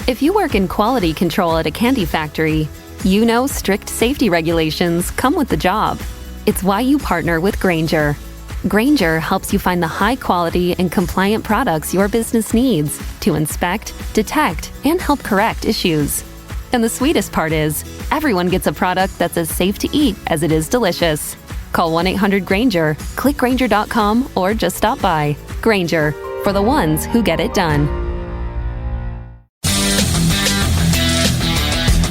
If you work in quality control at a candy factory, you know strict safety regulations come with the job. It's why you partner with Grainger. Grainger helps you find the high-quality and compliant products your business needs to inspect, detect, and help correct issues. And the sweetest part is, everyone gets a product that's as safe to eat as it is delicious. Call 1-800-GRAINGER, click Grainger.com, or just stop by. Grainger, for the ones who get it done.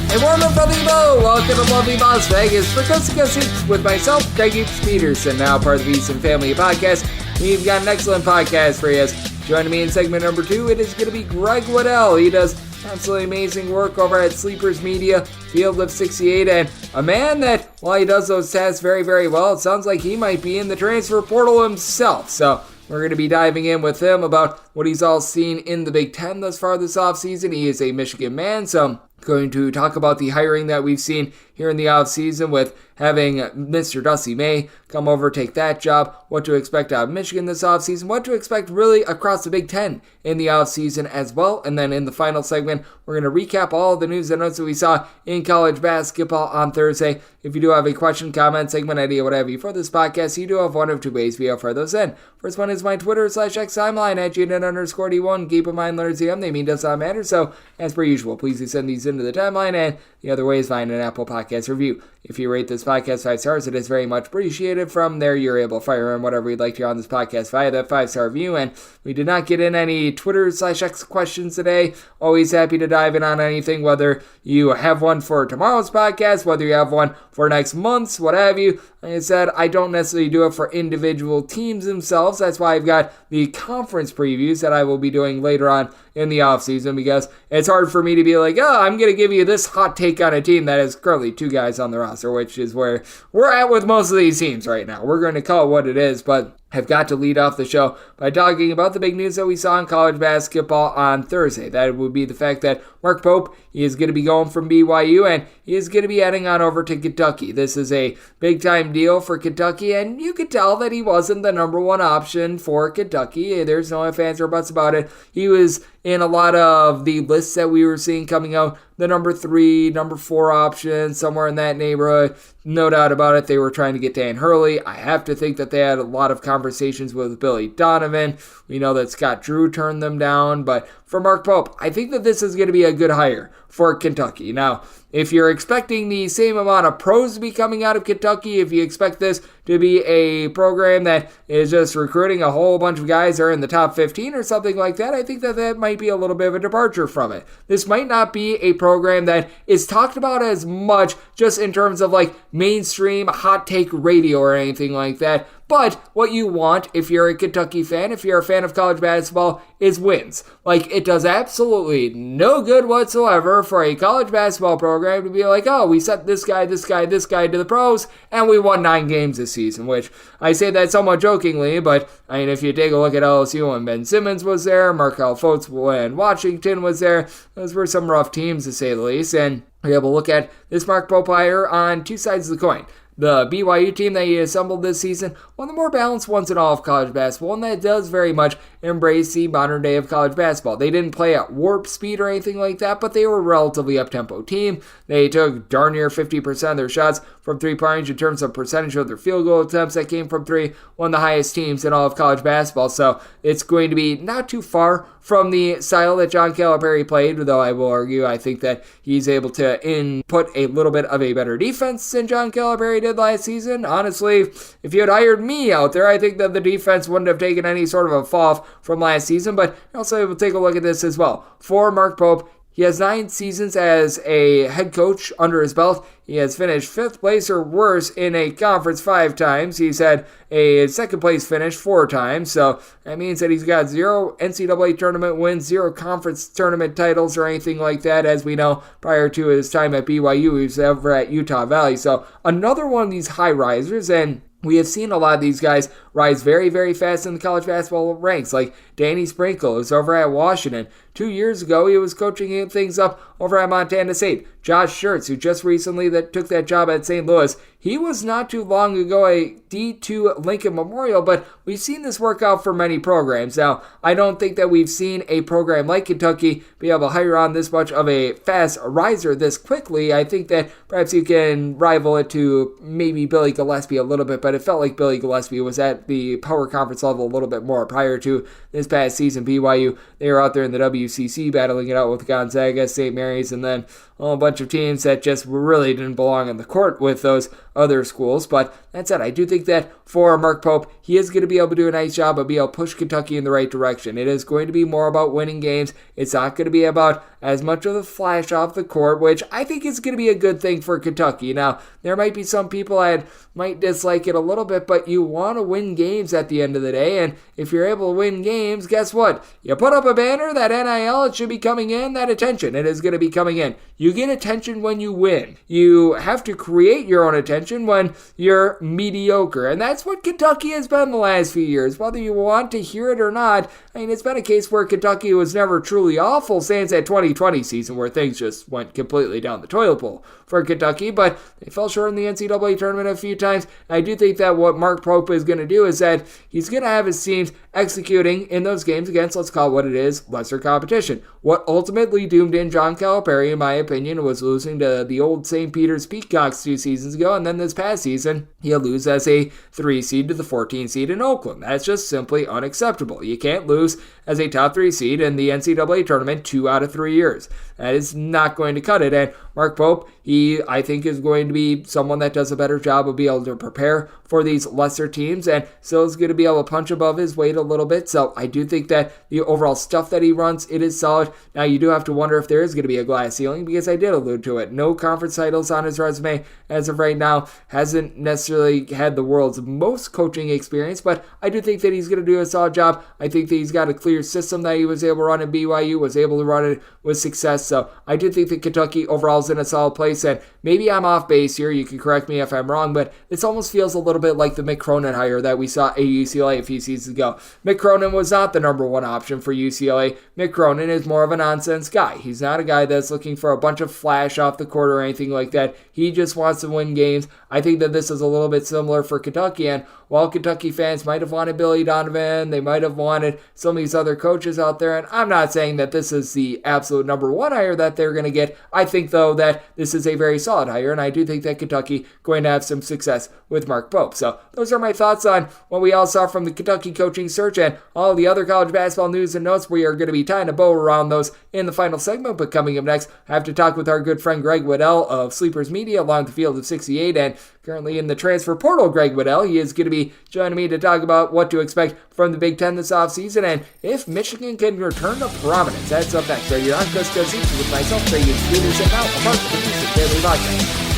Hey, warm up, lovely Mo! Welcome to lovely Las Vegas for Coast to Coast Hoops with myself, Greg Peterson, now part of the Easton Family Podcast. We've got an excellent podcast for you. Joining me in segment number 2, it is going to be Greg Waddell. He does absolutely amazing work over at Sleepers Media, Field of 68, and a man that, while he does those tasks very, very well, it sounds like he might be in the transfer portal himself. So we're going to be diving in with him about what he's all seen in the Big Ten thus far this offseason. He is a Michigan man, so going to talk about the hiring that we've seen here in the offseason with having Mr. Dusty May come over, take that job, what to expect out of Michigan this offseason, what to expect really across the Big Ten in the offseason as well. And then in the final segment, we're going to recap all of the news and notes that we saw in college basketball on Thursday. If you do have a question, comment, segment idea, whatever you for this podcast, you do have one of two ways we offer those in. First one is my Twitter/X timeline at @Jaden_D1. Keep in mind, letters DM, they mean does not matter. So as per usual, please do send these into the timeline, and the other way is find an Apple Podcast review. If you rate this podcast 5 stars, it is very much appreciated. From there, you're able to fire in whatever you'd like to on this podcast via that 5-star review. And we did not get in any Twitter/X questions today. Always happy to dive in on anything, whether you have one for tomorrow's podcast, whether you have one for next month's, what have you. Like I said, I don't necessarily do it for individual teams themselves. That's why I've got the conference previews that I will be doing later on in the offseason, because it's hard for me to be like, oh, I'm going to give you this hot take on a team that is currently 2 guys on the roster, which is where we're at with most of these teams right now. We're going to call it what it is, but have got to lead off the show by talking about the big news that we saw in college basketball on Thursday. That would be the fact that Mark Pope, he is going to be going from BYU, and he is going to be heading on over to Kentucky. This is a big-time deal for Kentucky, and you could tell that he wasn't the number one option for Kentucky. There's no ifs, ands, or buts about it. He was in a lot of the lists that we were seeing coming out, the number 3, number 4 option, somewhere in that neighborhood. No doubt about it, they were trying to get Dan Hurley. I have to think that they had a lot of conversations with Billy Donovan. We know that Scott Drew turned them down, but for Mark Pope, I think that this is going to be a good hire for Kentucky. Now, if you're expecting the same amount of pros to be coming out of Kentucky, if you expect this to be a program that is just recruiting a whole bunch of guys that are in the top 15 or something like that, I think that that might be a little bit of a departure from it. This might not be a program that is talked about as much just in terms of like mainstream hot take radio or anything like that. But what you want, if you're a Kentucky fan, if you're a fan of college basketball, is wins. Like, it does absolutely no good whatsoever for a college basketball program to be like, oh, we sent this guy to the pros, and we won 9 games this season, which I say that somewhat jokingly, but I mean, if you take a look at LSU when Ben Simmons was there, Markelle Fultz when Washington was there, those were some rough teams to say the least, and we're able to look at this Mark Pope hire on 2 sides of the coin. The BYU team that he assembled this season, one of the more balanced ones in all of college basketball, and that does very much embrace the modern day of college basketball. They didn't play at warp speed or anything like that, but they were a relatively up-tempo team. They took darn near 50% of their shots from three-point range in terms of percentage of their field goal attempts that came from 3, one of the highest teams in all of college basketball. So it's going to be not too far from the style that John Calipari played, though I will argue I think that he's able to input a little bit of a better defense than John Calipari did last season. Honestly, if you had hired me out there, I think that the defense wouldn't have taken any sort of a fall off from last season, but also we'll take a look at this as well. For Mark Pope, he has 9 seasons as a head coach under his belt. He has finished 5th place or worse in a conference 5 times. He's had a 2nd place finish 4 times. So that means that he's got 0 NCAA tournament wins, 0 conference tournament titles or anything like that. As we know, prior to his time at BYU, he was over at Utah Valley. So another one of these high risers, and we have seen a lot of these guys rise very, very fast in the college basketball ranks, like Danny Sprinkle, who's over at Washington. 2 years ago, he was coaching things up over at Montana State. Josh Schertz, who just recently took that job at St. Louis, he was not too long ago a D2 Lincoln Memorial, but we've seen this work out for many programs. Now, I don't think that we've seen a program like Kentucky be able to hire on this much of a fast riser this quickly. I think that perhaps you can rival it to maybe Billy Gillispie a little bit, but it felt like Billy Gillispie was at the power conference level a little bit more prior to this past season. BYU, they were out there in the WCC battling it out with Gonzaga, St. Mary's, and then a bunch of teams that just really didn't belong on the court with those other schools. But that said, I do think that for Mark Pope, he is going to be able to do a nice job of being able to push Kentucky in the right direction. It is going to be more about winning games. It's not going to be about as much of the flash off the court, which I think is going to be a good thing for Kentucky. Now, there might be some people that might dislike it a little bit, but you want to win games at the end of the day, and if you're able to win games, guess what? You put up a banner, that NIL, it should be coming in, that attention, it is going to be coming in. You get attention when you win. You have to create your own attention when you're mediocre, and that's what Kentucky has been the last few years. Whether you want to hear it or not, I mean, it's been a case where Kentucky was never truly awful since that 2020 season where things just went completely down the toilet bowl for Kentucky, but they fell short in the NCAA tournament a few times. I do think that what Mark Pope is going to do is that he's going to have his teams executing in those games against, let's call it what it is, lesser competition. What ultimately doomed in John Calipari, in my opinion, was losing to the old St. Peter's Peacocks 2 seasons ago, and then this past season, he'll lose as a 3 seed to the 14 seed in Oakland. That's just simply unacceptable. You can't lose as a top 3 seed in the NCAA tournament 2 out of 3 years. That is not going to cut it, and Mark Pope, I think, is going to be someone that does a better job of being able to prepare for these lesser teams, and still is going to be able to punch above his weight a little bit. So I do think that the overall stuff that he runs, it is solid. Now, you do have to wonder if there is going to be a glass ceiling, because I did allude to it. No conference titles on his resume as of right now. Hasn't necessarily had the world's most coaching experience, but I do think that he's going to do a solid job. I think that he's got a clear system that he was able to run in BYU, was able to run it with success. So I do think that Kentucky overall is in a solid place, and maybe I'm off base here. You can correct me if I'm wrong, but this almost feels a little bit like the Mick Cronin hire that we saw at UCLA a few seasons ago. Mick Cronin was not the number one option for UCLA. Mick Cronin is more of a nonsense guy. He's not a guy that's looking for a bunch of flash off the court or anything like that. He just wants to win games. I think that this is a little bit similar for Kentucky, and while Kentucky fans might have wanted Billy Donovan, they might have wanted some of these other coaches out there, and I'm not saying that this is the absolute number one hire that they're going to get. I think, though, that this is a very solid hire, and I do think that Kentucky going to have some success with Mark Pope. So those are my thoughts on what we all saw from the Kentucky coaching search and all the other college basketball news and notes. We are going to be tying a bow around those in the final segment, but coming up next, I have to talk with our good friend Greg Waddell of Sleepers Media along the field of 68, and currently in the transfer portal, Greg Waddell. He is going to be joining me to talk about what to expect from the Big Ten this offseason and if Michigan can return to prominence. That's up next. Right here on Coast to Coast Hoops with myself, Greg Peters, and now a part of the Music Daily Podcast.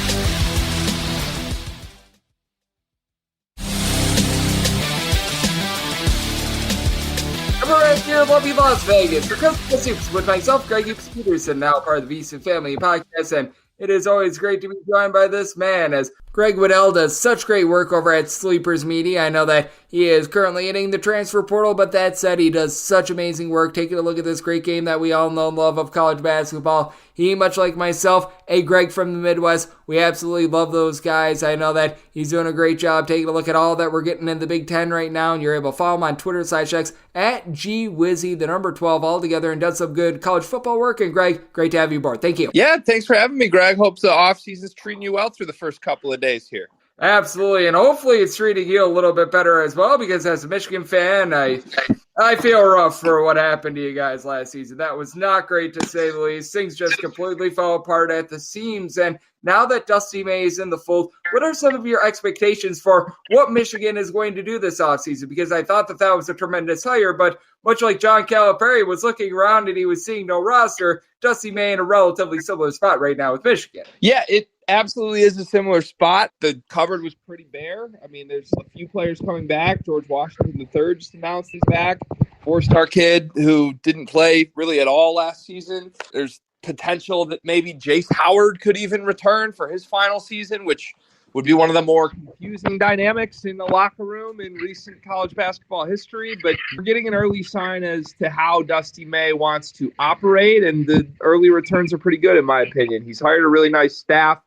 We're right here in lovely Las Vegas for Coast to Coast Hoops with myself, Greg Peterson, now part of the VSiN Family Podcast, and it is always great to be joined by this man, as Greg Waddell does such great work over at Sleepers Media. I know that he is currently hitting the transfer portal, but that said, he does such amazing work. Taking a look at this great game that we all know and love of college basketball. He, much like myself, a Greg from the Midwest, we absolutely love those guys. I know that he's doing a great job taking a look at all that we're getting in the Big Ten right now, and you're able to follow him on Twitter /X at GWizzy, the number 12 altogether, and does some good college football work. And Greg, great to have you aboard. Thank you. Yeah, thanks for having me, Greg. Hope the offseason's treating you well through the first couple of days here. Absolutely, and hopefully it's treating you a little bit better as well, because as a Michigan fan, I feel rough for what happened to you guys last season. That was not great, to say the least. Things just completely fell apart at the seams, and now that Dusty May is in the fold, what are some of your expectations for what Michigan is going to do this offseason? Because I thought that was a tremendous hire, but much like John Calipari was looking around and he was seeing no roster, Dusty May in a relatively similar spot right now with Michigan. Yeah, it absolutely is a similar spot. The cupboard was pretty bare. I mean, there's a few players coming back. George Washington III just announced he's back. Four-star kid who didn't play really at all last season. There's potential that maybe Jace Howard could even return for his final season, which would be one of the more confusing dynamics in the locker room in recent college basketball history. But we're getting an early sign as to how Dusty May wants to operate, and the early returns are pretty good, in my opinion. He's hired a really nice staff,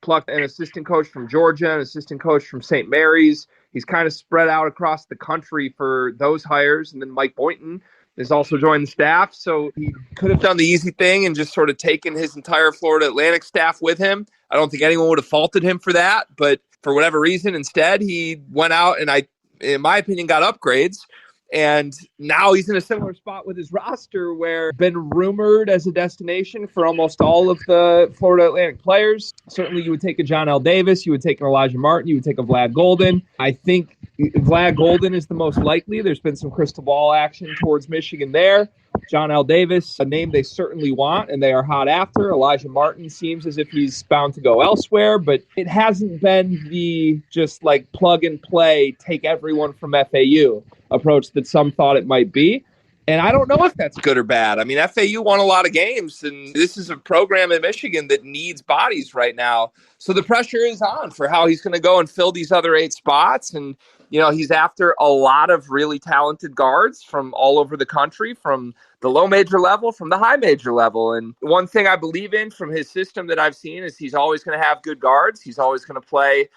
plucked an assistant coach from Georgia, an assistant coach from St. Mary's. He's kind of spread out across the country for those hires, and then Mike Boynton has also joined the staff. So he could have done the easy thing and just sort of taken his entire Florida Atlantic staff with him. I don't think anyone would have faulted him for that, but for whatever reason, instead, he went out and in my opinion, got upgrades. And now he's in a similar spot with his roster where been rumored as a destination for almost all of the Florida Atlantic players. Certainly you would take a John L. Davis, you would take an Elijah Martin, you would take a Vlad Golden. I think Vlad Golden is the most likely. There's been some crystal ball action towards Michigan there. John L. Davis, a name they certainly want and they are hot after. Elijah Martin seems as if he's bound to go elsewhere, but it hasn't been the just like plug and play, take everyone from FAU approach that some thought it might be. And I don't know if that's good or bad. I mean, FAU won a lot of games, and this is a program in Michigan that needs bodies right now. So the pressure is on for how he's going to go and fill these other 8 spots. And, you know, he's after a lot of really talented guards from all over the country, from the low major level, from the high major level. And one thing I believe in from his system that I've seen is he's always going to have good guards. He's always going to play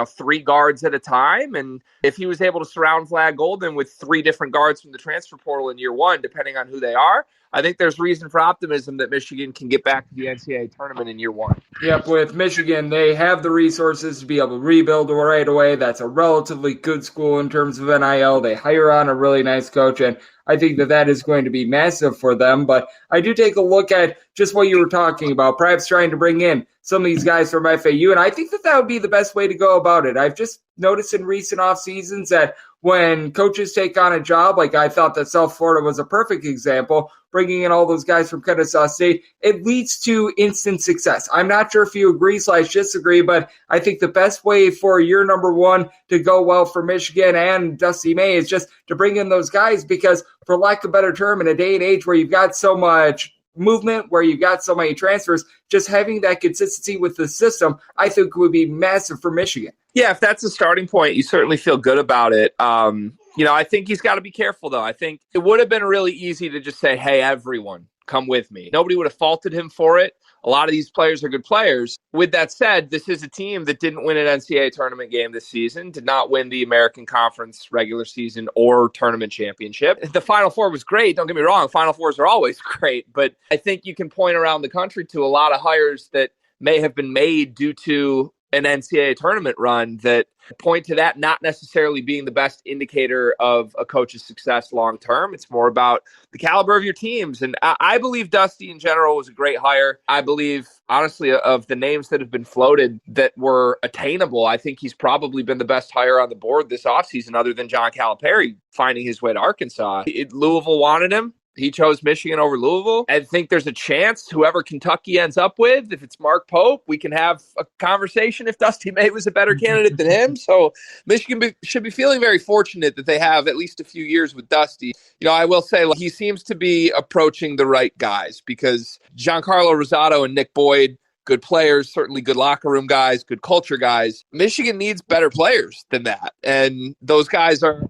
3 guards at a time. And if he was able to surround Vlad Golden with 3 different guards from the transfer portal in year 1, depending on who they are, I think there's reason for optimism that Michigan can get back to the NCAA tournament in year 1. Yep, with Michigan, they have the resources to be able to rebuild right away. That's a relatively good school in terms of NIL. They hire on a really nice coach, and I think that is going to be massive for them. But I do take a look at just what you were talking about, perhaps trying to bring in some of these guys from FAU, and I think that would be the best way to go about it. I've just noticed in recent off seasons that when coaches take on a job, like I thought that South Florida was a perfect example, bringing in all those guys from Kennesaw State, it leads to instant success. I'm not sure if you agree/disagree, but I think the best way for year number 1 to go well for Michigan and Dusty May is just to bring in those guys because, for lack of a better term, in a day and age where you've got so much movement, where you've got so many transfers, just having that consistency with the system, I think would be massive for Michigan. Yeah, if that's a starting point, you certainly feel good about it. I think he's got to be careful, though. I think it would have been really easy to just say, hey, everyone, come with me. Nobody would have faulted him for it. A lot of these players are good players. With that said, this is a team that didn't win an NCAA tournament game this season, did not win the American Conference regular season or tournament championship. The Final Four was great. Don't get me wrong. Final Fours are always great. But I think you can point around the country to a lot of hires that may have been made due to an NCAA tournament run that point to that not necessarily being the best indicator of a coach's success long term. It's more about the caliber of your teams. And I believe Dusty in general was a great hire. I believe, honestly, of the names that have been floated that were attainable, I think he's probably been the best hire on the board this offseason other than John Calipari finding his way to Arkansas. Louisville wanted him. He chose Michigan over Louisville. I think there's a chance whoever Kentucky ends up with, if it's Mark Pope, we can have a conversation if Dusty May was a better candidate than him. So Michigan should be feeling very fortunate that they have at least a few years with Dusty. I will say he seems to be approaching the right guys because Giancarlo Rosado and Nick Boyd, good players, certainly good locker room guys, good culture guys. Michigan needs better players than that. And those guys are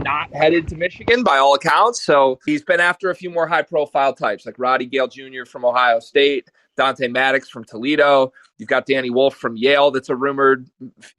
not headed to Michigan by all accounts. So he's been after a few more high-profile types like Roddy Gale Jr. from Ohio State, Dante Maddox from Toledo. You've got Danny Wolf from Yale that's a rumored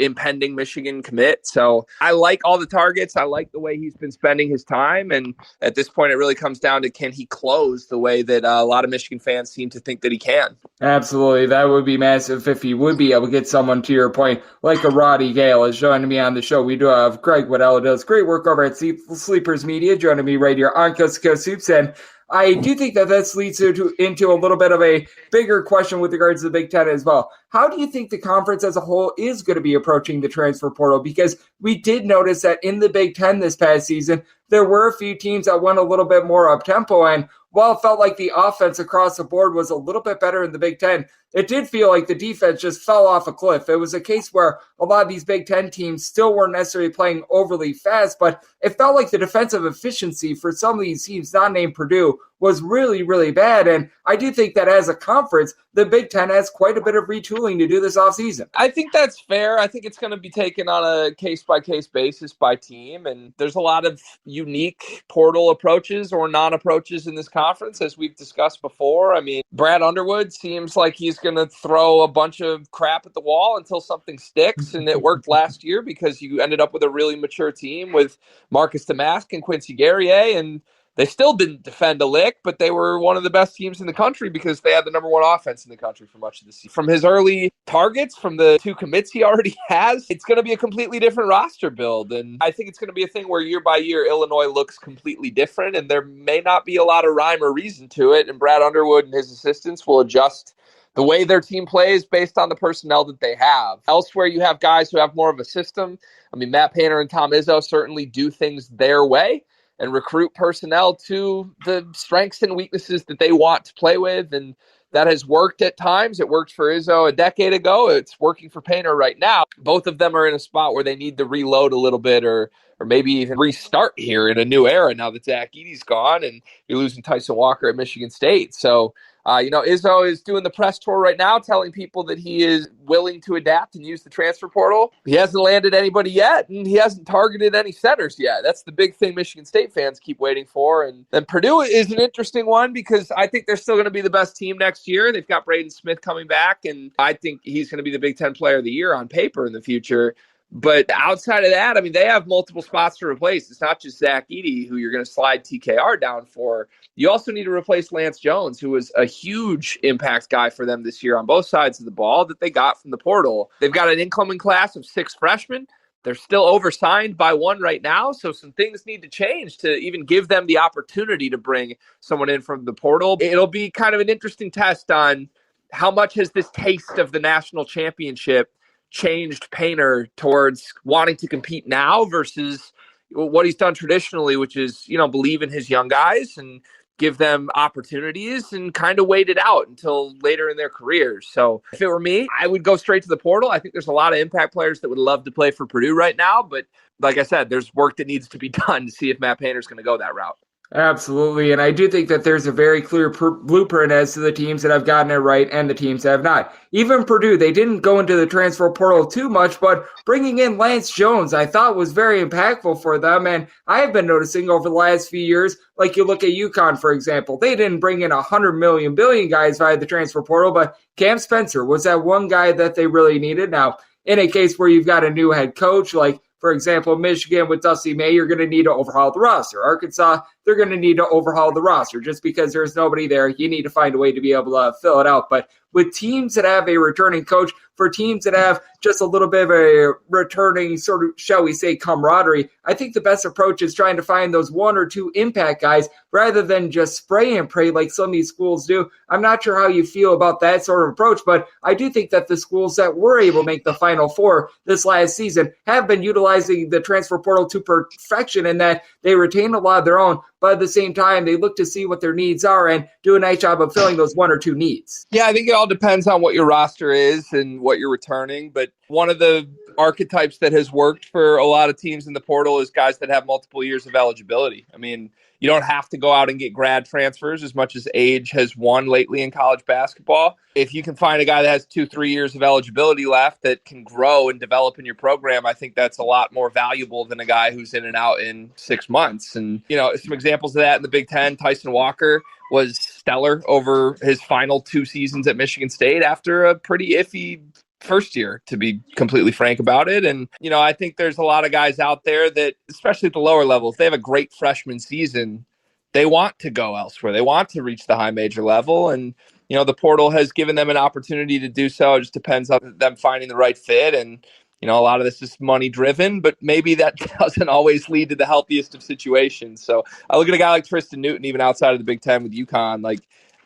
impending Michigan commit. So I like all the targets. I like the way he's been spending his time. And at this point, it really comes down to can he close the way that a lot of Michigan fans seem to think that he can. Absolutely. That would be massive if he would be able to get someone, to your point, like a Roddy Gale is joining me on the show. We do have Greg Waddell, who does great work over at Sleepers Media, joining me right here on Coast to Coast Hoops. And I do think that this leads into a little bit of a bigger question with regards to the Big Ten as well. How do you think the conference as a whole is going to be approaching the transfer portal? Because we did notice that in the Big Ten this past season, there were a few teams that went a little bit more up-tempo, and while it felt like the offense across the board was a little bit better in the Big Ten, it did feel like the defense just fell off a cliff. It was a case where a lot of these Big Ten teams still weren't necessarily playing overly fast, but it felt like the defensive efficiency for some of these teams, not named Purdue, was really, really bad. And I do think that as a conference, the Big Ten has quite a bit of retooling to do this offseason. I think that's fair. I think it's going to be taken on a case-by-case basis by team, and there's a lot of unique portal approaches or non-approaches in this conference, as we've discussed before. I mean, Brad Underwood seems like he's going to throw a bunch of crap at the wall until something sticks, and it worked last year because you ended up with a really mature team with Marcus Damask and Quincy Guerrier, and they still didn't defend a lick, but they were one of the best teams in the country because they had the number one offense in the country for much of the season. From his early targets, from the 2 commits he already has, it's going to be a completely different roster build. And I think it's going to be a thing where year by year, Illinois looks completely different, and there may not be a lot of rhyme or reason to it. And Brad Underwood and his assistants will adjust the way their team plays based on the personnel that they have. Elsewhere, you have guys who have more of a system. I mean, Matt Painter and Tom Izzo certainly do things their way and recruit personnel to the strengths and weaknesses that they want to play with. And that has worked at times. It worked for Izzo a decade ago. It's working for Painter right now. Both of them are in a spot where they need to reload a little bit or maybe even restart here in a new era now that Zach Edey's gone and you're losing Tyson Walker at Michigan State. So, Izzo is doing the press tour right now, telling people that he is willing to adapt and use the transfer portal. He hasn't landed anybody yet, and he hasn't targeted any centers yet. That's the big thing Michigan State fans keep waiting for. And then Purdue is an interesting one because I think they're still going to be the best team next year. They've got Braden Smith coming back, and I think he's going to be the Big Ten Player of the Year on paper in the future. But outside of that, I mean, they have multiple spots to replace. It's not just Zach Edey, who you're going to slide TKR down for. You also need to replace Lance Jones, who was a huge impact guy for them this year on both sides of the ball that they got from the portal. They've got an incoming class of 6 freshmen. They're still oversigned by 1 right now, so some things need to change to even give them the opportunity to bring someone in from the portal. It'll be kind of an interesting test on how much has this taste of the national championship changed Painter towards wanting to compete now versus what he's done traditionally, which is, believe in his young guys and give them opportunities and kind of wait it out until later in their careers. So if it were me, I would go straight to the portal. I think there's a lot of impact players that would love to play for Purdue right now. But like I said, there's work that needs to be done to see if Matt Painter's going to go that route. Absolutely, and I do think that there's a very clear blueprint as to the teams that have gotten it right and the teams that have not. Even Purdue, they didn't go into the transfer portal too much, but bringing in Lance Jones, I thought was very impactful for them, and I have been noticing over the last few years, like you look at UConn, for example, they didn't bring in 100 million billion guys via the transfer portal, but Cam Spencer was that one guy that they really needed. Now, in a case where you've got a new head coach, like for example, Michigan with Dusty May, you're going to need to overhaul the roster. Arkansas, they're going to need to overhaul the roster. Just because there's nobody there, you need to find a way to be able to fill it out. But with teams that have a returning coach, for teams that have just a little bit of a returning sort of, shall we say, camaraderie, I think the best approach is trying to find those 1 or 2 impact guys rather than just spray and pray like some of these schools do. I'm not sure how you feel about that sort of approach, but I do think that the schools that were able to make the Final Four this last season have been utilizing the transfer portal to perfection in that they retain a lot of their own, but at the same time, they look to see what their needs are and do a nice job of filling those 1 or 2 needs. Yeah, I think it all depends on what your roster is and what you're returning. But one of the archetypes that has worked for a lot of teams in the portal is guys that have multiple years of eligibility. I mean, you don't have to go out and get grad transfers as much as age has won lately in college basketball. If you can find a guy that has 2-3 years of eligibility left that can grow and develop in your program, I think that's a lot more valuable than a guy who's in and out in 6 months. And, some examples of that in the Big Ten, Tyson Walker was stellar over his final 2 seasons at Michigan State after a pretty iffy first year, to be completely frank about it. And, I think there's a lot of guys out there that, especially at the lower levels, they have a great freshman season. They want to go elsewhere. They want to reach the high major level. And, the portal has given them an opportunity to do so. It just depends on them finding the right fit. And, a lot of this is money driven, but maybe that doesn't always lead to the healthiest of situations. So I look at a guy like Tristan Newton, even outside of the Big Ten with UConn, like,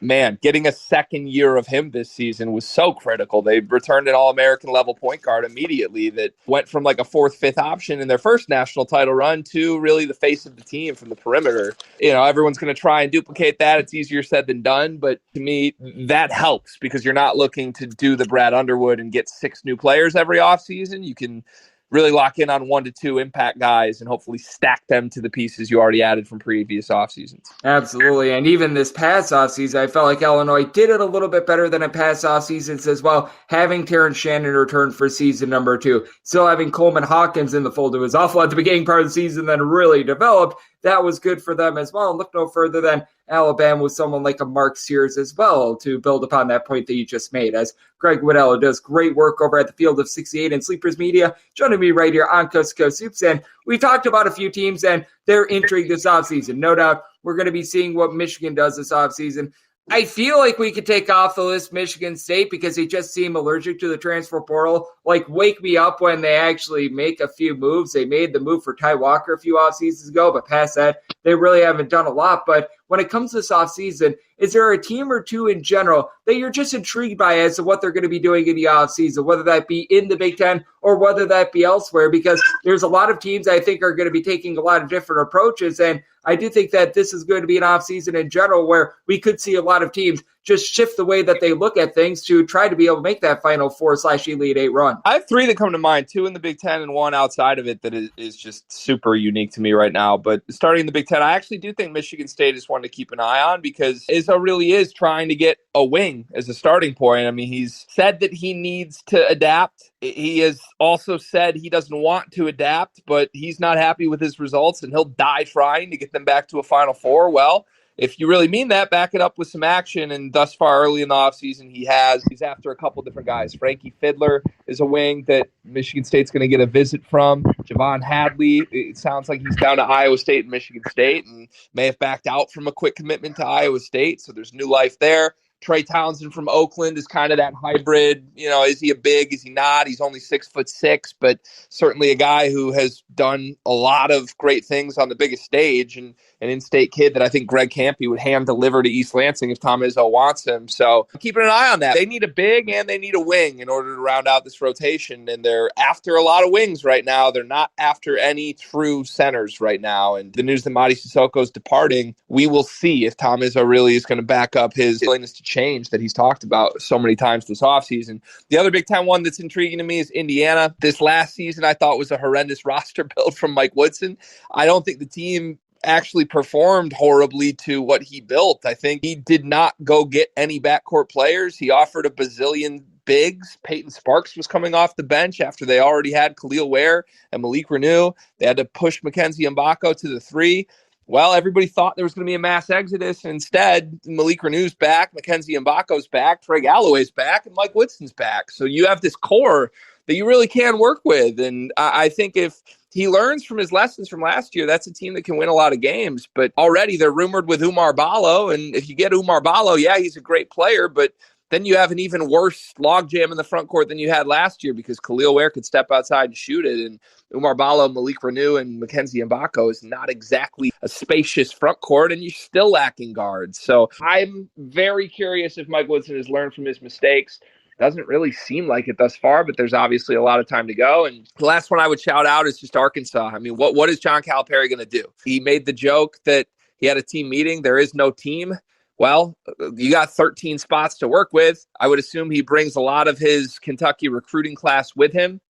man, getting a second year of him this season was so critical. They returned an All-American level point guard immediately that went from like a 4th, 5th option in their first national title run to really the face of the team from the perimeter. Everyone's going to try and duplicate that. It's easier said than done. But to me, that helps because you're not looking to do the Brad Underwood and get 6 new players every offseason. You can really lock in on 1 to 2 impact guys and hopefully stack them to the pieces you already added from previous off seasons. Absolutely. And even this past offseason, I felt like Illinois did it a little bit better than in past off seasons as well, having Terrence Shannon return for season number 2. Still having Coleman Hawkins in the fold, who was awful at the beginning part of the season, then really developed. That was good for them as well. And look no further than Alabama with someone like a Mark Sears as well to build upon that point that you just made, as Greg Waddell does great work over at the Field of 68 and Sleepers Media, joining me right here on Coast to Coast Hoops. And we talked about a few teams and their intrigue this offseason. No doubt we're going to be seeing what Michigan does this offseason. I feel like we could take off the list Michigan State because they just seem allergic to the transfer portal. Like, wake me up when they actually make a few moves. They made the move for Ty Walker a few off seasons ago, but past that, they really haven't done a lot. But when it comes to this offseason, is there a team or two in general that you're just intrigued by as to what they're going to be doing in the offseason, whether that be in the Big Ten or whether that be elsewhere? Because there's a lot of teams I think are going to be taking a lot of different approaches, and I do think that this is going to be an offseason in general where we could see a lot of teams just shift the way that they look at things to try to be able to make that Final Four/Elite Eight run. I have 3 that come to mind, 2 in the Big Ten and 1 outside of it that is just super unique to me right now. But starting in the Big Ten, I actually do think Michigan State is one to keep an eye on because Izzo really is trying to get a wing as a starting point. I mean, he's said that he needs to adapt. He has also said he doesn't want to adapt, but he's not happy with his results, and he'll die trying to get them back to a Final Four. Well, if you really mean that, back it up with some action. And thus far early in the offseason, he's after a couple different guys. Frankie Fiddler is a wing that Michigan State's going to get a visit from. Javon Hadley, it sounds like he's down to Iowa State and Michigan State and may have backed out from a quick commitment to Iowa State. So there's new life there. Trey Townsend from Oakland is kind of that hybrid. You know, is he a big? Is he not? He's only 6'6", but certainly a guy who has done a lot of great things on the biggest stage, and an in-state kid that I think Greg Campy would hand deliver to East Lansing if Tom Izzo wants him. So I'm keeping an eye on that. They need a big and they need a wing in order to round out this rotation, and they're after a lot of wings right now. They're not after any true centers right now. And the news that Mady Sissoko is departing, we will see if Tom Izzo really is going to back up his willingness to change that he's talked about so many times this offseason. The other Big Ten one that's intriguing to me is Indiana. This last season I thought was a horrendous roster build from Mike Woodson. I don't think the team actually performed horribly to what he built. I think he did not go get any backcourt players. He offered a bazillion bigs. Peyton Sparks was coming off the bench after they already had Khalil Ware and Malik Renew. They had to push Mackenzie Mbako to the 3. Well, everybody thought there was going to be a mass exodus. And instead, Malik Renew's back, Mackenzie Mbako's back, Trey Galloway's back, and Mike Woodson's back. So you have this core that you really can work with. And I think if he learns from his lessons from last year, that's a team that can win a lot of games. But already they're rumored with Oumar Ballo. And if you get Oumar Ballo, yeah, he's a great player, but then you have an even worse logjam in the front court than you had last year because Khalil Ware could step outside and shoot it. And Oumar Ballo, Malik Renew, and Mackenzie Mbako is not exactly a spacious front court, and you're still lacking guards. So I'm very curious if Mike Woodson has learned from his mistakes. Doesn't really seem like it thus far, but there's obviously a lot of time to go. And the last one I would shout out is just Arkansas. I mean, what is John Calipari going to do? He made the joke that he had a team meeting. There is no team. Well, you got 13 spots to work with. I would assume he brings a lot of his Kentucky recruiting class with him.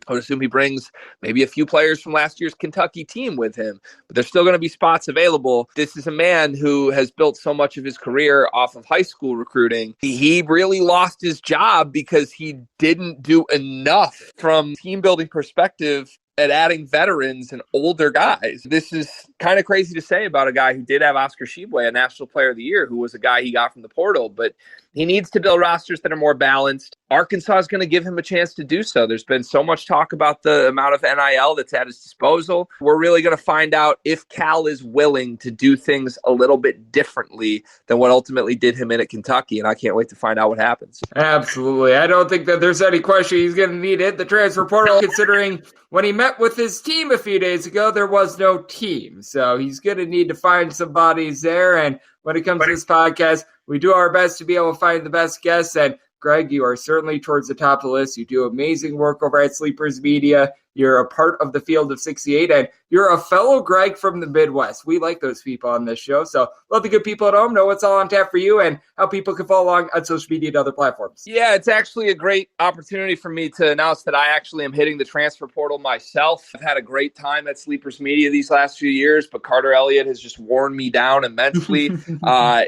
I would assume he brings maybe a few players from last year's Kentucky team with him, but there's still going to be spots available. This is a man who has built so much of his career off of high school recruiting. He really lost his job because he didn't do enough from team building perspective at adding veterans and older guys. This is kind of crazy to say about a guy who did have Oscar Tshiebwe, a National Player of the Year, who was a guy he got from the portal, but he needs to build rosters that are more balanced. Arkansas is going to give him a chance to do so. There's been so much talk about the amount of NIL that's at his disposal. We're really going to find out if Cal is willing to do things a little bit differently than what ultimately did him in at Kentucky, and I can't wait to find out what happens. Absolutely. I don't think that there's any question he's going to need it. The transfer portal, considering when he met with his team a few days ago, there was no team. So he's going to need to find some bodies there. And when it comes to this podcast, we do our best to be able to find the best guests. And Greg, you are certainly towards the top of the list. You do amazing work over at Sleepers Media. You're a part of the Field of 68, and you're a fellow Greg from the Midwest. We like those people on this show, so let the good people at home know what's all on tap for you and how people can follow along on social media and other platforms. Yeah, it's actually a great opportunity for me to announce that I actually am hitting the transfer portal myself. I've had a great time at Sleepers Media these last few years, but Carter Elliott has just worn me down immensely.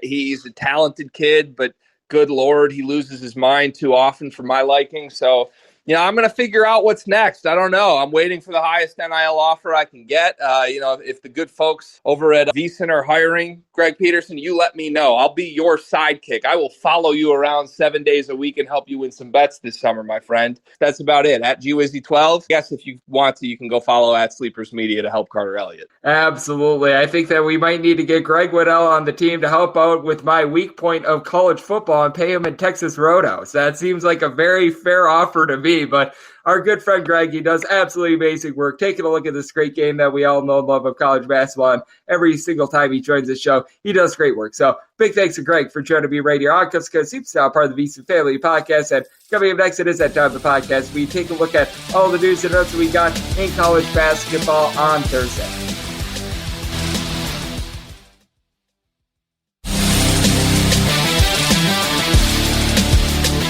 He's a talented kid, but good Lord, he loses his mind too often for my liking. So, I'm going to figure out what's next. I don't know. I'm waiting for the highest NIL offer I can get. If the good folks over at VSiN are hiring Greg Peterson, you let me know. I'll be your sidekick. I will follow you around 7 days a week and help you win some bets this summer, my friend. That's about it. At GWizzy12. Yes, if you want to, you can go follow at Sleepers Media to help Carter Elliott. Absolutely. I think that we might need to get Greg Waddell on the team to help out with my weak point of college football and pay him in Texas Roadhouse. That seems like a very fair offer to me. But our good friend Greg, he does absolutely amazing work. Taking a look at this great game that we all know and love of college basketball, and every single time he joins the show, he does great work. So big thanks to Greg for joining me right here on Coast to Coast Hoops, now part of the VSiN Family Podcast. And coming up next, it is that time of the podcast. We take a look at all the news and notes that we got in college basketball on Thursday.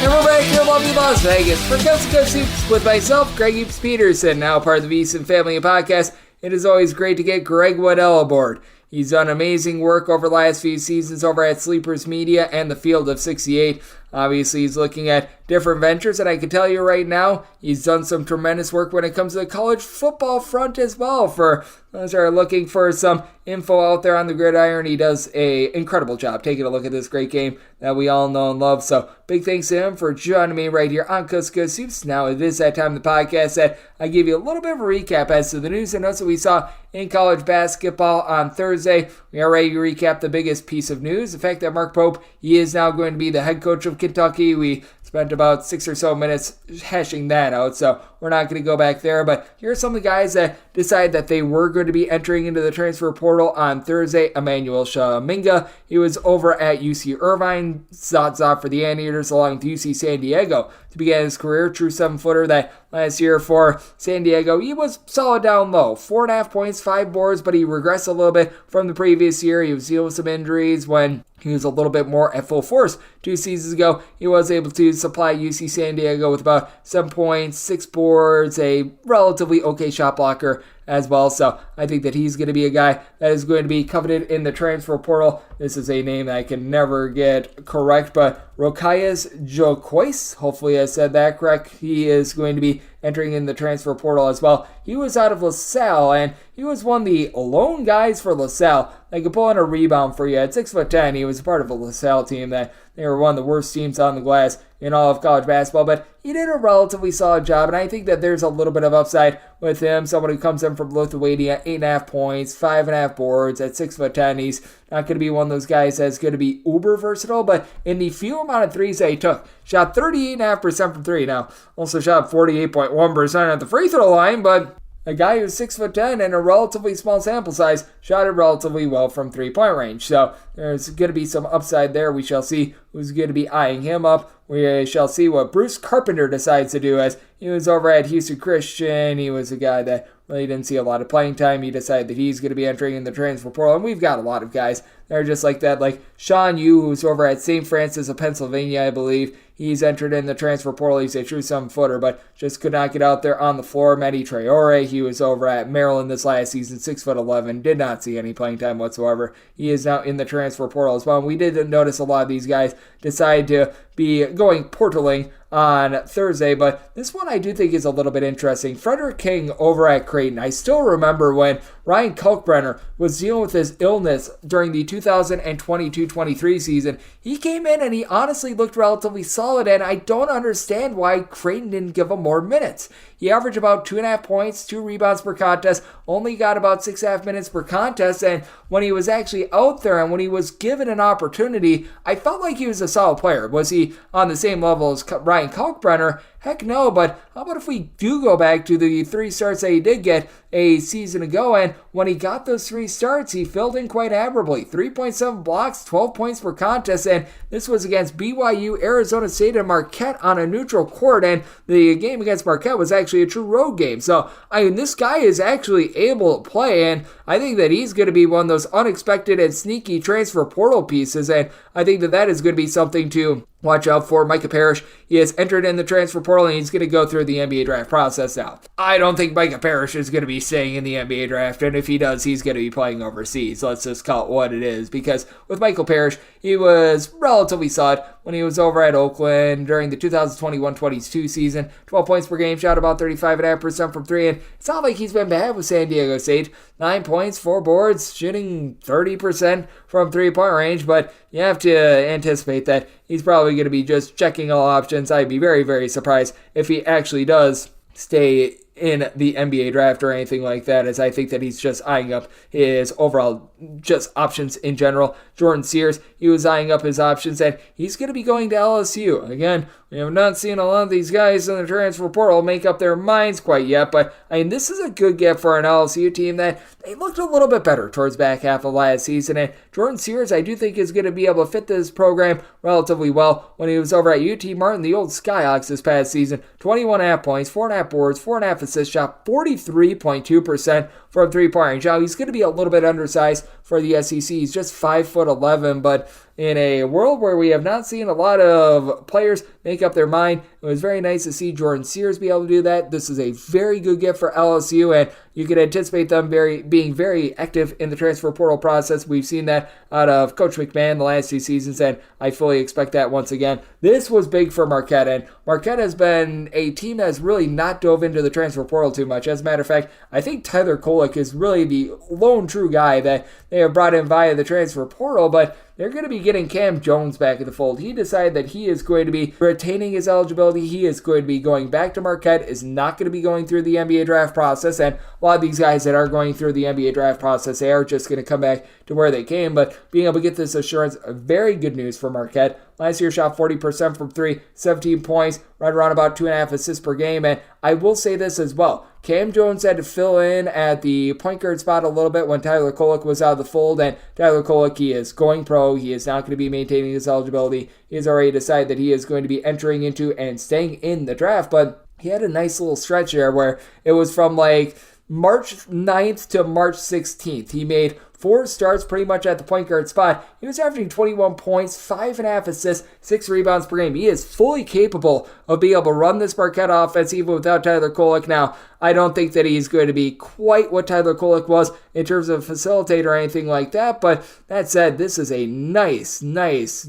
And we're back here in lovely Las Vegas for Coast to Coast Hoops with myself, Greg Peterson, now part of the VSiN Family Podcast. It is always great to get Greg Waddell aboard. He's done amazing work over the last few seasons over at Sleepers Media and the Field of 68. Obviously, he's looking at different ventures, and I can tell you right now, he's done some tremendous work when it comes to the college football front as well. For those who are looking for some info out there on the gridiron, he does an incredible job taking a look at this great game that we all know and love. So big thanks to him for joining me right here on Coast to Coast Hoops. Now it is that time of the podcast that I give you a little bit of a recap as to the news and notes that we saw in college basketball on Thursday. We are ready to recap the biggest piece of news, the fact that Mark Pope, he is now going to be the head coach of Kentucky. We spent about 6 or so minutes hashing that out, so we're not going to go back there. But here are some of the guys that decided that they were going to be entering into the transfer portal on Thursday. Emmanuel Shaminga, he was over at UC Irvine, spots off for the Anteaters along with UC San Diego to begin his career. True 7-footer that last year for San Diego, he was solid down low. 4.5 points, 5 boards, but he regressed a little bit from the previous year. He was dealing with some injuries when he was a little bit more at full force 2 seasons ago. He was able to supply UC San Diego with about 7 points, 6 boards, a relatively okay shot blocker as well. So I think that he's going to be a guy that is going to be coveted in the transfer portal. This is a name that I can never get correct, but Rokias Joquais, hopefully I said that correct. He is going to be entering in the transfer portal as well. He was out of LaSalle, and he was one of the lone guys for LaSalle that could pull in a rebound for you. At 6'10", he was part of a LaSalle team that they were one of the worst teams on the glass in all of college basketball, but he did a relatively solid job, and I think that there's a little bit of upside with him. Someone who comes in from Lithuania, 8.5 points, 5.5 boards, at 6'10". He's not going to be one of those guys that's going to be uber versatile, but in the few amount of threes that he took, shot 38.5% from three. Now, also shot 48.1% at the free throw line, but a guy who's 6'10" and a relatively small sample size shot it relatively well from 3-point range. So there's going to be some upside there. We shall see who's going to be eyeing him up. We shall see what Bruce Carpenter decides to do, as he was over at Houston Christian. He was a guy that really didn't see a lot of playing time. He decided that he's going to be entering in the transfer portal, and we've got a lot of guys that are just like that, like Sean Yu, who's over at St. Francis of Pennsylvania, I believe. He's entered in the transfer portal. He's a true 7-footer, but just could not get out there on the floor. Matty Traore, he was over at Maryland this last season, 6'11", did not see any playing time whatsoever. He is now in the transfer portal as well. And we did notice a lot of these guys decide to be going portaling on Thursday, but this one I do think is a little bit interesting. Frederick King over at Creighton. I still remember when Ryan Kalkbrenner was dealing with his illness during the 2022-23 season. He came in and he honestly looked relatively solid, and I don't understand why Creighton didn't give him more minutes. He averaged about 2.5 points, 2 rebounds per contest, only got about 6.5 minutes per contest, and when he was actually out there and when he was given an opportunity, I felt like he was a solid player. Was he on the same level as Ryan Kalkbrenner? Heck no, but how about if we do go back to the 3 starts that he did get a season ago, and when he got those 3 starts, he filled in quite admirably. 3.7 blocks, 12 points per contest, and this was against BYU, Arizona State, and Marquette on a neutral court, and the game against Marquette was actually a true road game. So, this guy is actually able to play, and I think that he's going to be one of those unexpected and sneaky transfer portal pieces, and I think that is going to be something to watch out for. Micah Parrish, he has entered in the transfer portal, and he's going to go through the NBA draft process now. I don't think Micah Parrish is going to be staying in the NBA draft, and if he does, he's going to be playing overseas. Let's just call it what it is, because with Michael Parrish, he was relatively solid when he was over at Oakland during the 2021-22 season. 12 points per game, shot about 35.5% from 3, and it's not like he's been bad with San Diego State. 9 points, 4 boards, shooting 30% from 3-point range, but you have to anticipate that he's probably going to be just checking all options. I'd be very, very surprised if he actually does stay in the NBA draft or anything like that, as I think that he's just eyeing up his overall just options in general. Jordan Sears, he was eyeing up his options, and he's going to be going to LSU. Again, we have not seen a lot of these guys in the transfer portal make up their minds quite yet, but this is a good get for an LSU team that they looked a little bit better towards back half of last season, and Jordan Sears, I do think, is going to be able to fit this program relatively well. When he was over at UT Martin, the old Skyhawks this past season, 21.5 points, 4.5 boards, 4.5 assists, shot 43.2% from 3-point range. Now, he's going to be a little bit undersized for the SEC. He's just 5'11", but in a world where we have not seen a lot of players make up their mind, it was very nice to see Jordan Sears be able to do that. This is a very good gift for LSU, and you can anticipate them being very active in the transfer portal process. We've seen that out of Coach McMahon the last 2 seasons, and I fully expect that once again. This was big for Marquette, and Marquette has been a team that has really not dove into the transfer portal too much. As a matter of fact, I think Tyler Kolek is really the lone true guy that they have brought in via the transfer portal, but they're going to be getting Cam Jones back in the fold. He decided that he is going to be retaining his eligibility. He is going to be going back to Marquette, is not going to be going through the NBA draft process, and a lot of these guys that are going through the NBA draft process, they are just going to come back to where they came, but being able to get this assurance, very good news for Marquette. Last year shot 40% from 3, 17 points, right around about 2.5 assists per game, and I will say this as well. Cam Jones had to fill in at the point guard spot a little bit when Tyler Kolek was out of the fold, and Tyler Kolek, he is going pro. He is not going to be maintaining his eligibility. He has already decided that he is going to be entering into and staying in the draft, but he had a nice little stretch there where it was from like March 9th to March 16th. He made 4 starts pretty much at the point guard spot. He was averaging 21 points, 5.5 assists, 6 rebounds per game. He is fully capable of being able to run this Marquette offense even without Tyler Kolek. Now, I don't think that he's going to be quite what Tyler Kolek was in terms of facilitator or anything like that, but that said, this is a nice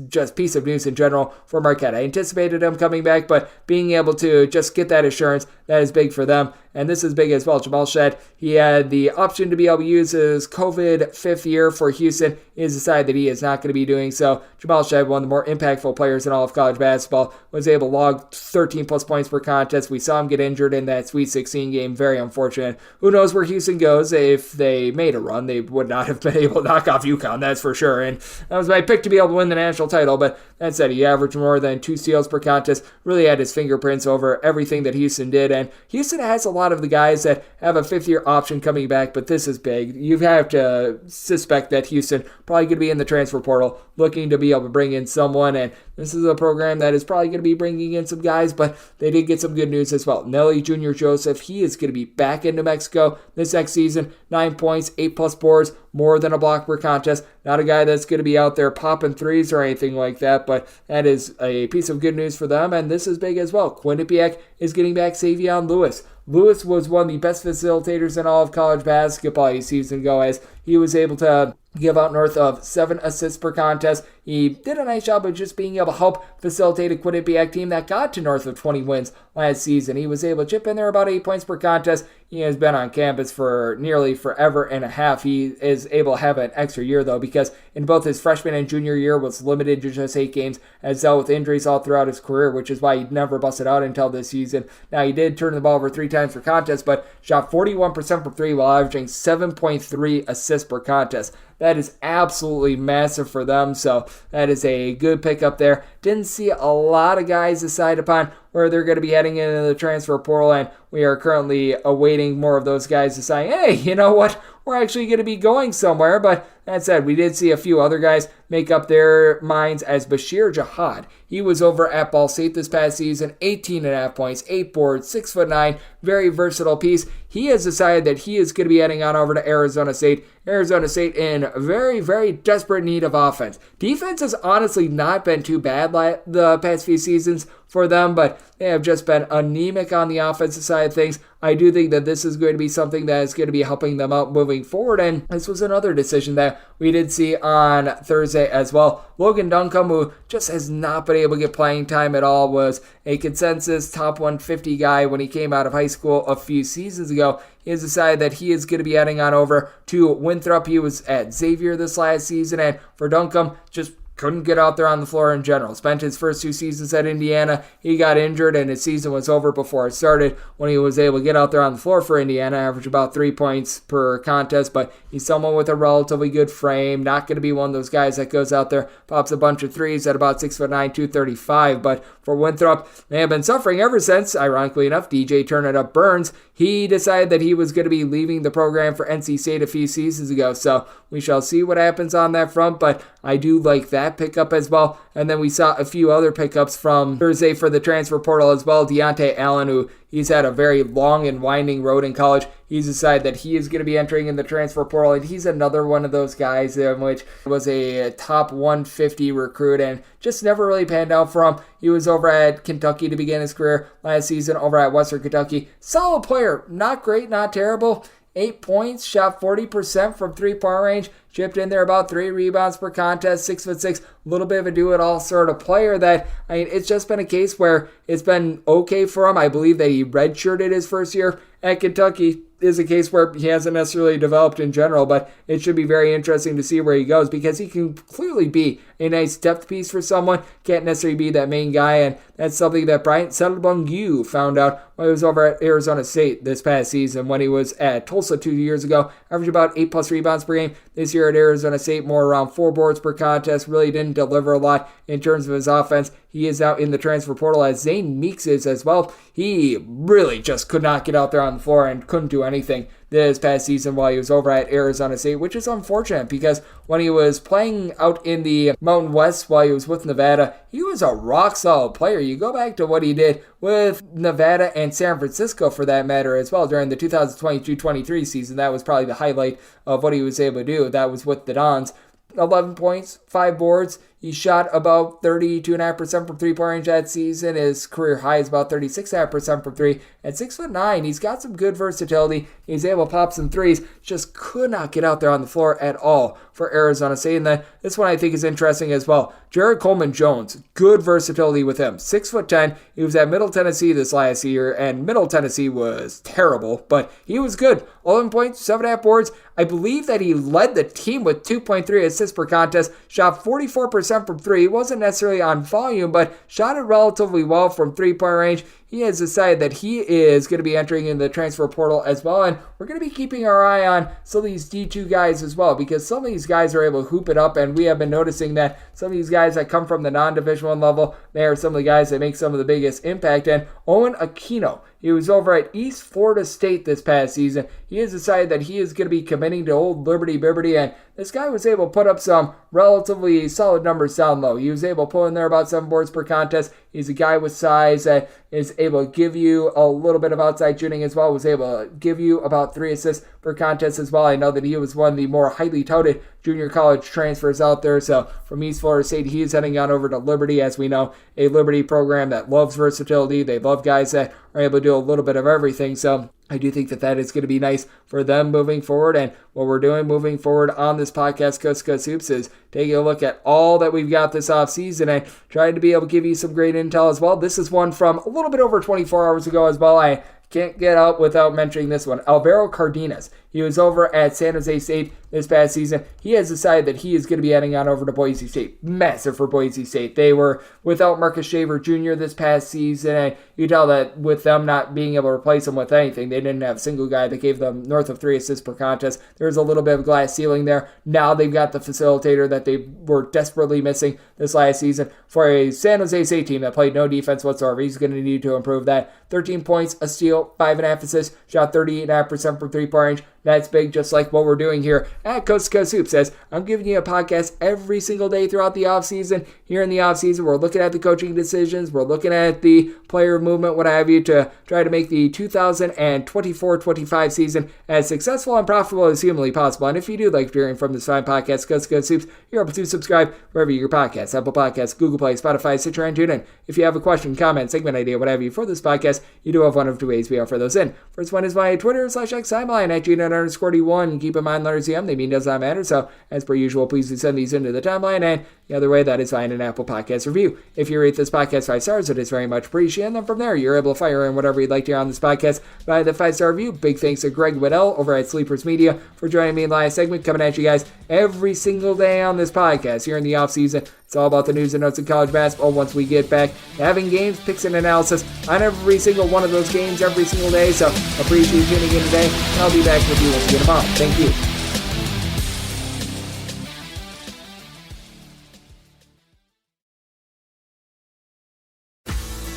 just piece of news in general for Marquette. I anticipated him coming back, but being able to just get that assurance, that is big for them, and this is big as well. Jamal Shead, he had the option to be able to use his COVID 5th year for Houston. He has decided that he is not going to be doing so. Jamal Shead, one of the more impactful players in all of college basketball, was able to log 13 plus points per contest. We saw him get injured in that Sweet 16 game. Very unfortunate. Who knows where Houston goes? If they made a run, they would not have been able to knock off UConn, that's for sure. And that was my pick to be able to win the national title. But that said, he averaged more than 2 steals per contest. Really had his fingerprints over everything that Houston did. And Houston has a lot of the guys that have a 5th-year option coming back, but this is big. You have to suspect that Houston probably going to be in the transfer portal looking to be able to bring in someone, and this is a program that is probably going to be bringing in some guys, but they did get some good news as well. Nelly Jr. Joseph, he is going to be back in New Mexico this next season. 9 points, 8 plus boards, more than a block per contest. Not a guy that's going to be out there popping threes or anything like that, but that is a piece of good news for them, and this is big as well. Quinnipiac is getting back Savion Lewis. Lewis was one of the best facilitators in all of college basketball a season ago, as he was able to give out north of 7 assists per contest. He did a nice job of just being able to help facilitate a Quinnipiac team that got to north of 20 wins last season. He was able to chip in there about 8 points per contest. He has been on campus for nearly forever and a half. He is able to have an extra year, though, because because in both his freshman and junior year was limited to just 8 games, has dealt with injuries all throughout his career, which is why he never busted out until this season. Now, he did turn the ball over 3 times per contest, but shot 41% from 3 while averaging 7.3 assists per contest. That is absolutely massive for them, so that is a good pickup there. Didn't see a lot of guys decide upon where they're going to be heading into the transfer portal, and we are currently awaiting more of those guys deciding, hey, you know what, we're actually going to be going somewhere. But that said, we did see a few other guys make up their minds, as Bashir Jihad. He was over at Ball State this past season, 18.5 points, 8 boards, 6'9", very versatile piece. He has decided that he is going to be heading on over to Arizona State. Arizona State in very, very desperate need of offense. Defense has honestly not been too bad the past few seasons for them, but they have just been anemic on the offensive side of things. I do think that this is going to be something that is going to be helping them out moving forward, and this was another decision that we did see on Thursday as well. Logan Duncombe, who just has not been able to get playing time at all, was a consensus top 150 guy when he came out of high school a few seasons ago. He has decided that he is going to be heading on over to Winthrop. He was at Xavier this last season, and for Duncombe, just couldn't get out there on the floor in general. Spent his first 2 seasons at Indiana. He got injured, and his season was over before it started. When he was able to get out there on the floor for Indiana, averaged about 3 points per contest, but he's someone with a relatively good frame. Not going to be one of those guys that goes out there, pops a bunch of threes at about 6'9", 235. But for Winthrop, they have been suffering ever since, ironically enough, DJ Turn It Up Burns. He decided that he was going to be leaving the program for NC State a few seasons ago, so we shall see what happens on that front, but I do like that pickup as well. And then we saw a few other pickups from Thursday for the transfer portal as well. Deontay Allen, who he's had a very long and winding road in college. He's decided that he is going to be entering in the transfer portal, and he's another one of those guys which was a top 150 recruit and just never really panned out for him. He was over at Kentucky to begin his career last season, over at Western Kentucky. Solid player, not great, not terrible. 8 points, shot 40% from 3-point range, chipped in there about 3 rebounds per contest, 6'6", a little bit of a do-it-all sort of player that, it's just been a case where it's been okay for him. I believe that he redshirted his first year at Kentucky. Is a case where he hasn't necessarily developed in general, but it should be very interesting to see where he goes because he can clearly be a nice depth piece for someone. Can't necessarily be that main guy, and that's something that Bryant Settlebungu found out when he was over at Arizona State this past season. When he was at Tulsa 2 years ago, averaged about 8+ rebounds per game. This year at Arizona State, more around 4 boards per contest. Really didn't deliver a lot in terms of his offense. He is out in the transfer portal, as Zane Meeks is as well. He really just could not get out there on the floor and couldn't do anything this past season while he was over at Arizona State, which is unfortunate because when he was playing out in the Mountain West while he was with Nevada, he was a rock-solid player. You go back to what he did with Nevada and San Francisco, for that matter, as well, during the 2022-23 season. That was probably the highlight of what he was able to do. That was with the Dons. 11 points, 5 boards. He shot about 32.5% from 3-point range that season. His career high is about 36.5% from 3. At 6'9", he's got some good versatility. He's able to pop some threes. Just could not get out there on the floor at all for Arizona State. And then this one I think is interesting as well. Jared Coleman-Jones, good versatility with him. 6'10". He was at Middle Tennessee this last year, and Middle Tennessee was terrible, but he was good. 11 points, 7.5 boards. I believe that he led the team with 2.3 assists per contest, shot 44% from 3. He wasn't necessarily on volume, but shot it relatively well from 3-point range. He has decided that he is going to be entering in the transfer portal as well, and we're going to be keeping our eye on some of these D2 guys as well, because some of these guys are able to hoop it up, and we have been noticing that some of these guys that come from the non-Division I level, they are some of the guys that make some of the biggest impact. And Owen Aquino, he was over at East Florida State this past season. He has decided that he is going to be committing to Old Liberty, and this guy was able to put up some relatively solid numbers down low. He was able to pull in there about 7 boards per contest. He's a guy with size that is able to give you a little bit of outside shooting as well, was able to give you about 3 assists per contest as well. I know that he was one of the more highly touted junior college transfers out there. So from East Florida State, he is heading on over to Liberty, as we know, a Liberty program that loves versatility. They love guys that are able to do a little bit of everything. So I do think that that is going to be nice for them moving forward. And what we're doing moving forward on this podcast, Coast to Coast Hoops, is taking a look at all that we've got this offseason and trying to be able to give you some great intel as well. This is one from a little bit over 24 hours ago as well. I can't get out without mentioning this one. Alvaro Cardenas. He was over at San Jose State this past season. He has decided that he is going to be heading on over to Boise State. Massive for Boise State. They were without Marcus Shaver Jr. this past season, and you tell that with them not being able to replace him with anything, they didn't have a single guy that gave them north of 3 assists per contest. There was a little bit of glass ceiling there. Now they've got the facilitator that they were desperately missing this last season. For a San Jose State team that played no defense whatsoever, he's going to need to improve that. 13 points, a steal, 5.5 assists, shot 38.5% from three-point range. That's big, just like what we're doing here at Coast to Coast Hoops. Says, I'm giving you a podcast every single day throughout the offseason. Here in the offseason, we're looking at the coaching decisions. We're looking at the player movement, what have you, to try to make the 2024-25 season as successful and profitable as humanly possible. And if you do like hearing from this fine podcast, Coast to Coast Hoops, you're able to subscribe wherever you get your podcasts, Apple Podcasts, Google Play, Spotify, Stitcher, and TuneIn. If you have a question, comment, segment idea, what have you for this podcast, you do have one of two ways we offer those in. First one is via Twitter/X timeline at @GNet_D1. Keep in mind, letters CM, they mean does not matter. So, as per usual, please do send these into the timeline. And the other way, that is via an Apple Podcast review. If you rate this podcast 5 stars, it is very much appreciated. And then from there, you're able to fire in whatever you'd like to hear on this podcast via the 5-star review. Big thanks to Greg Waddell over at Sleepers Media for joining me in the last segment, coming at you guys every single day on this podcast here in the offseason. It's all about the news and notes in college basketball. Once we get back to having games, picks, and analysis on every single one of those games every single day. So appreciate you tuning in today, and I'll be back with you once again tomorrow. Thank you.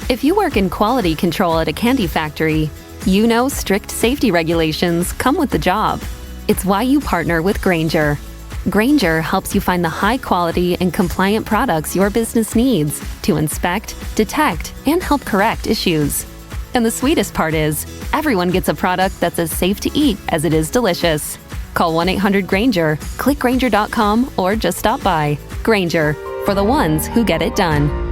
If you work in quality control at a candy factory, you know strict safety regulations come with the job. It's why you partner with Grainger. Grainger helps you find the high-quality and compliant products your business needs to inspect, detect, and help correct issues. And the sweetest part is, everyone gets a product that's as safe to eat as it is delicious. Call 1-800-GRAINGER, click Grainger.com, or just stop by. Grainger, for the ones who get it done.